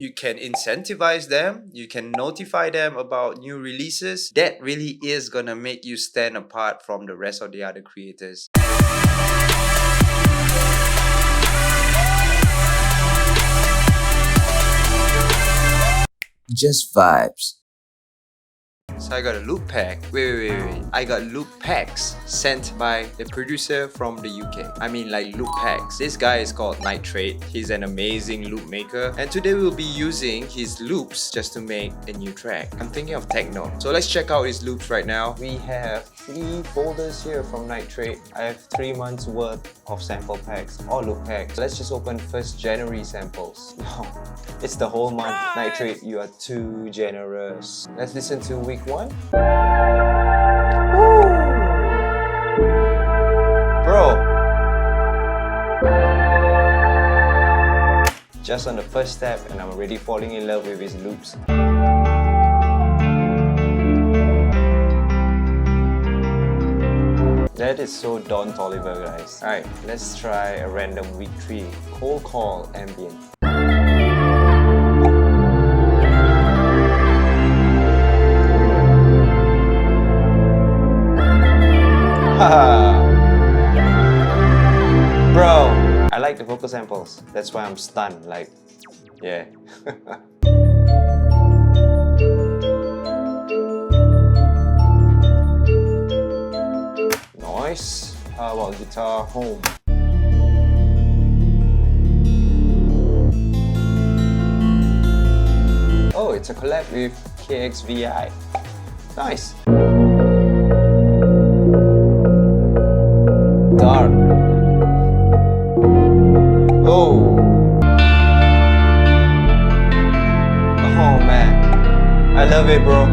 You can incentivize them, you can notify them about new releases. That really is gonna make you stand apart from the rest of the other creators. Just vibes. So I got a loop pack. Wait. I got loop packs sent by the producer from the UK. I mean, like, loop packs. This guy is called Nitrate. He's an amazing loop maker. And today we'll be using his loops just to make a new track. I'm thinking of Techno. So let's check out his loops right now. We have 3 folders here from Nitrate. I have 3 months worth of sample packs or loop packs. Let's just open 1st January samples. No, it's the whole month. Nitrate, you are too generous. Let's listen to week 1. Bro, just on the first step and I'm already falling in love with his loops. That is so Don Toliver, guys. Alright, let's try a random week 3 cold call ambient. Bro, I like the vocal samples. That's why I'm stunned. Like, yeah. Nice. How about guitar home? Oh, it's a collab with KXVI. Nice. Dark. Oh. Oh man. I love it, bro.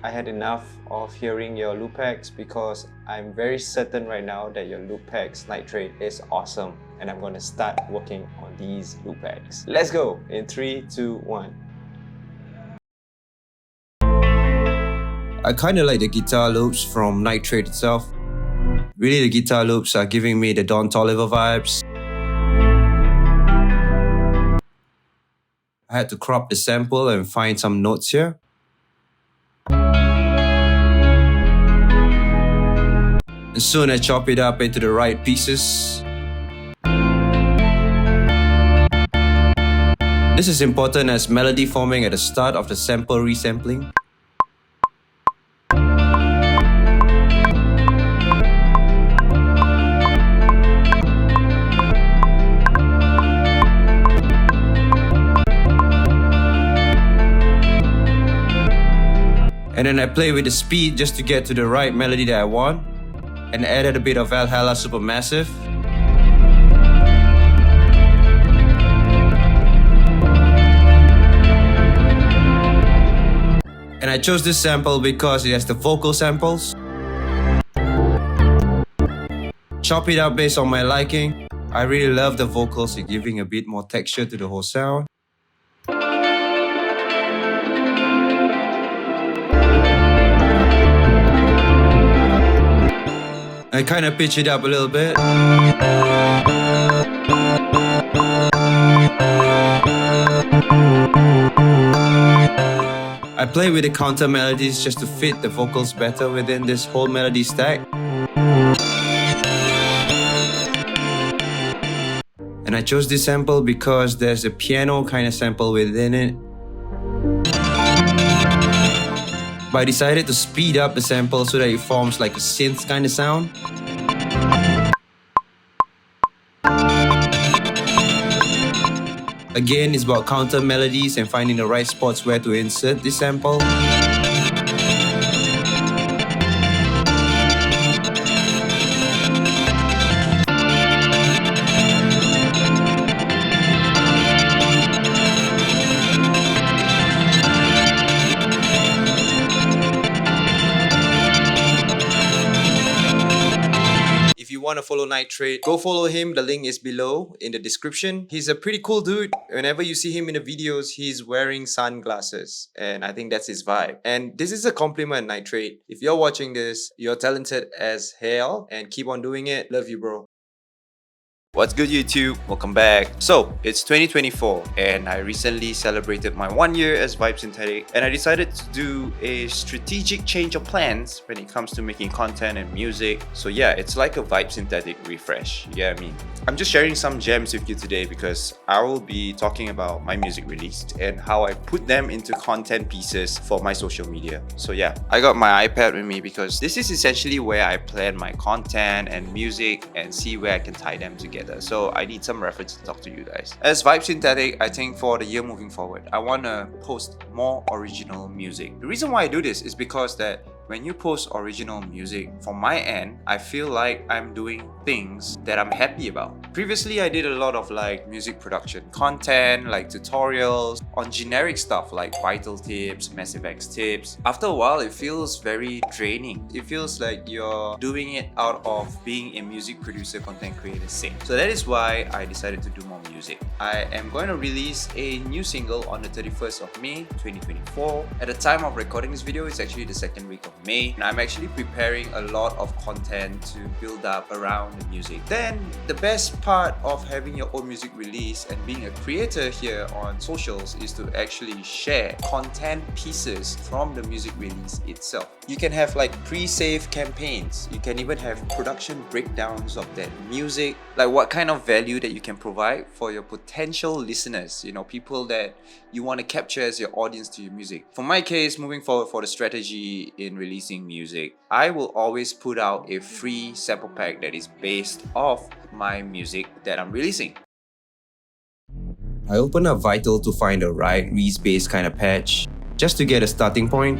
I had enough of hearing your loop packs because I'm very certain right now that your loop packs Nitrate is awesome, and I'm gonna start working on these loop packs. Let's go in 3, 2, 1. I kinda like the guitar loops from Nitrate itself. Really, the guitar loops are giving me the Don Toliver vibes. I had to crop the sample and find some notes here. And soon I chop it up into the right pieces. This is important as melody forming at the start of the sample resampling. And then I play with the speed just to get to the right melody that I want, and added a bit of Valhalla Supermassive. And I chose this sample because it has the vocal samples. Chop it up based on my liking. I really love the vocals, it's giving a bit more texture to the whole sound. I kind of pitch it up a little bit. I play with the counter melodies just to fit the vocals better within this whole melody stack. And I chose this sample because there's a piano kind of sample within it. But I decided to speed up the sample so that it forms like a synth kind of sound. Again, it's about counter melodies and finding the right spots where to insert this sample. want to follow Nitrate, go follow him. The link is below in the description. He's a pretty cool dude. Whenever you see him in the videos, he's wearing sunglasses, and I think that's his vibe. And this is a compliment, Nitrate. If you're watching this, you're talented as hell, and keep on doing it. Love you, bro. What's good, YouTube? Welcome back. So it's 2024 and I recently celebrated my 1 year as VibeSynthetic, and I decided to do a strategic change of plans when it comes to making content and music. So yeah, it's like a VibeSynthetic refresh. You get what I mean? I'm just sharing some gems with you today because I will be talking about my music released and how I put them into content pieces for my social media. So yeah, I got my iPad with me because this is essentially where I plan my content and music and see where I can tie them together. So I need some reference to talk to you guys. As VibeSynthetic, I think for the year moving forward, I want to post more original music. The reason why I do this is because that when you post original music, from my end, I feel like I'm doing things that I'm happy about. Previously, I did a lot of like music production content, like tutorials on generic stuff like Vital tips, Massive X tips. After a while, it feels very draining. It feels like you're doing it out of being a music producer, content creator sake. So that is why I decided to do more music. I am going to release a new single on the 31st of May, 2024. At the time of recording this video, it's actually the second week of May, and I'm actually preparing a lot of content to build up around the music. Then the best part of having your own music release and being a creator here on socials is to actually share content pieces from the music release itself. You can have like pre-save campaigns. You can even have production breakdowns of that music, like what kind of value that you can provide for your potential listeners, you know, people that you want to capture as your audience to your music. For my case, moving forward for the strategy in releasing music, I will always put out a free sample pack that is based off my music that I'm releasing. I open up Vital to find the right Reese-based kind of patch, just to get a starting point.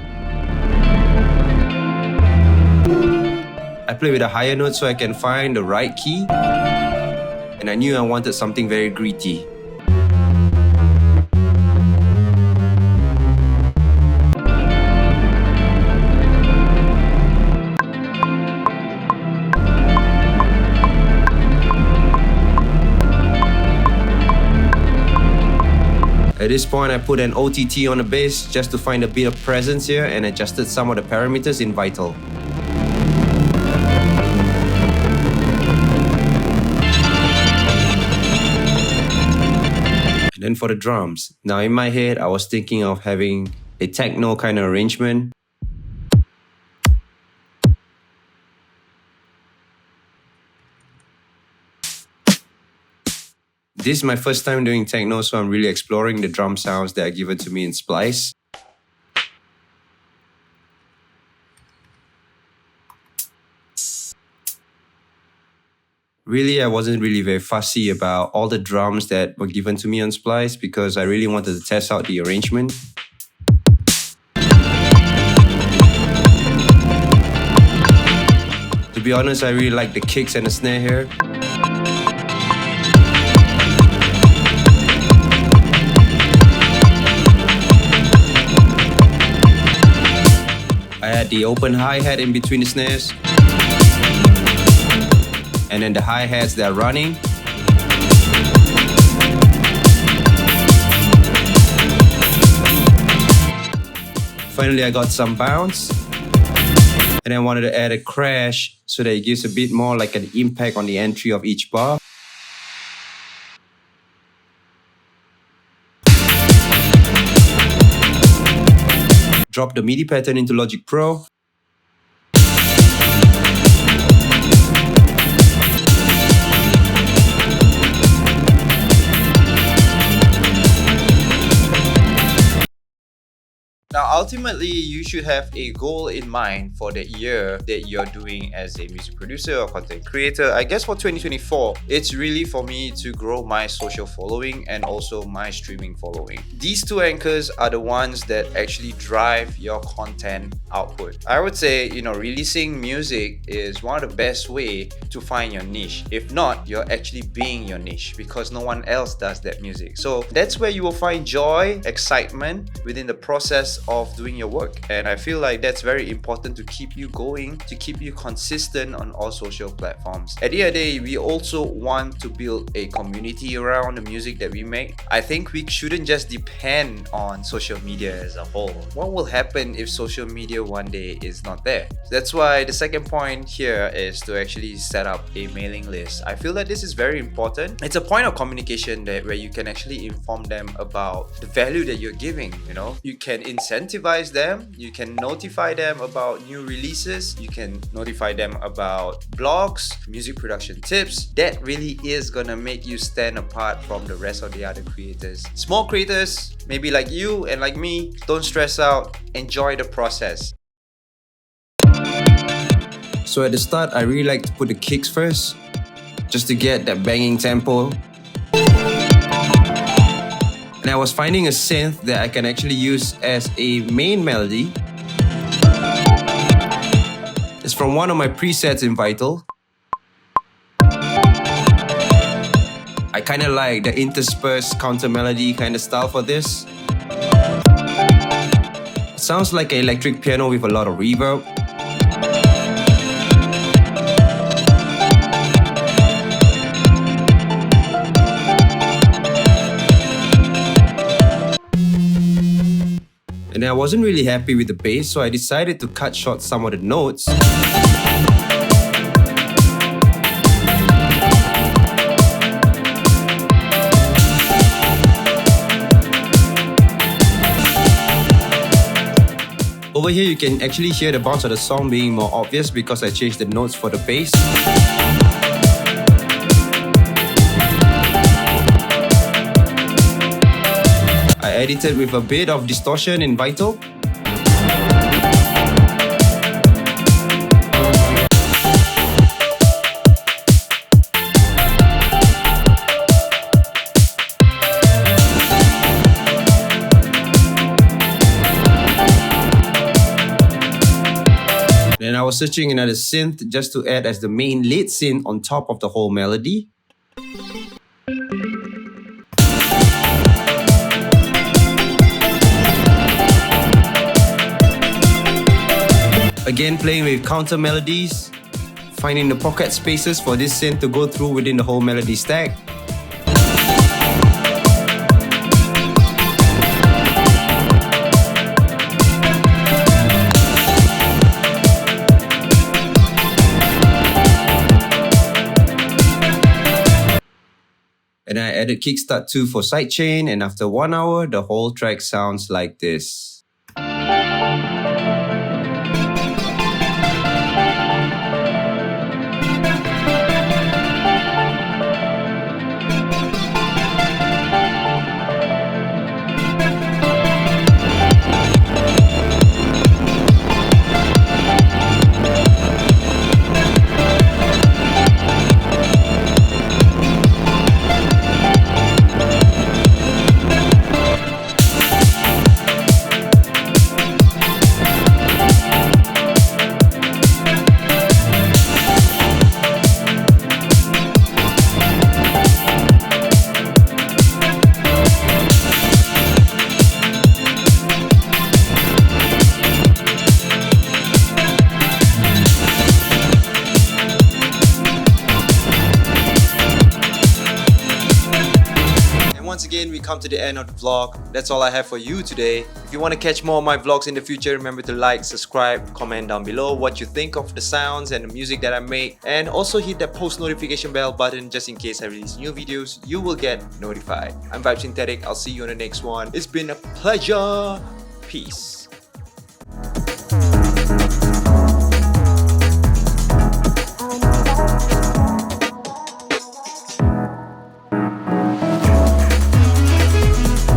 I play with a higher note so I can find the right key, and I knew I wanted something very gritty. At this point, I put an OTT on the bass just to find a bit of presence here and adjusted some of the parameters in Vital. And then for the drums. Now in my head, I was thinking of having a techno kind of arrangement. This is my first time doing techno, so I'm really exploring the drum sounds that are given to me in Splice. Really, I wasn't really very fussy about all the drums that were given to me on Splice because I really wanted to test out the arrangement. To be honest, I really like the kicks and the snare here. I had the open hi-hat in between the snares, and then the hi-hats that are running. Finally, I got some bounce, and I wanted to add a crash so that it gives a bit more like an impact on the entry of each bar. Drop the MIDI pattern into Logic Pro. Now, ultimately, you should have a goal in mind for the year that you're doing as a music producer or content creator. I guess for 2024, it's really for me to grow my social following and also my streaming following. These two anchors are the ones that actually drive your content output. I would say, releasing music is one of the best way to find your niche. If not, you're actually being your niche because no one else does that music. So that's where you will find joy, excitement within the process of doing your work. And I feel like that's very important to keep you going, to keep you consistent on all social platforms. At the end of the day, we also want to build a community around the music that we make. I think we shouldn't just depend on social media as a whole. What will happen if social media one day is not there? That's why the second point here is to actually set up a mailing list. I feel that this is very important. It's a point of communication that where you can actually inform them about the value that you're giving. You can incentivize them, you can notify them about new releases, you can notify them about blogs, music production tips. That really is gonna make you stand apart from the rest of the other creators. Small creators, maybe like you and like me, don't stress out, enjoy the process. So at the start, I really like to put the kicks first, just to get that banging tempo. And I was finding a synth that I can actually use as a main melody. It's from one of my presets in Vital. I kind of like the interspersed counter melody kind of style for this. It sounds like an electric piano with a lot of reverb. And I wasn't really happy with the bass, so I decided to cut short some of the notes. Over here you can actually hear the bounce of the song being more obvious because I changed the notes for the bass. I edited with a bit of distortion in Vital. Then I was searching another synth just to add as the main lead synth on top of the whole melody. Again, playing with counter melodies, finding the pocket spaces for this synth to go through within the whole melody stack. And I added kickstart 2 for sidechain, and after 1 hour, the whole track sounds like this. Once again, we come to the end of the vlog. That's all I have for you today. If you want to catch more of my vlogs in the future, remember to like, subscribe, comment down below what you think of the sounds and the music that I make, and also hit that post notification bell button just in case I release new videos. You will get notified. I'm VibeSynthetic. I'll see you on the next one. It's been a pleasure. Peace.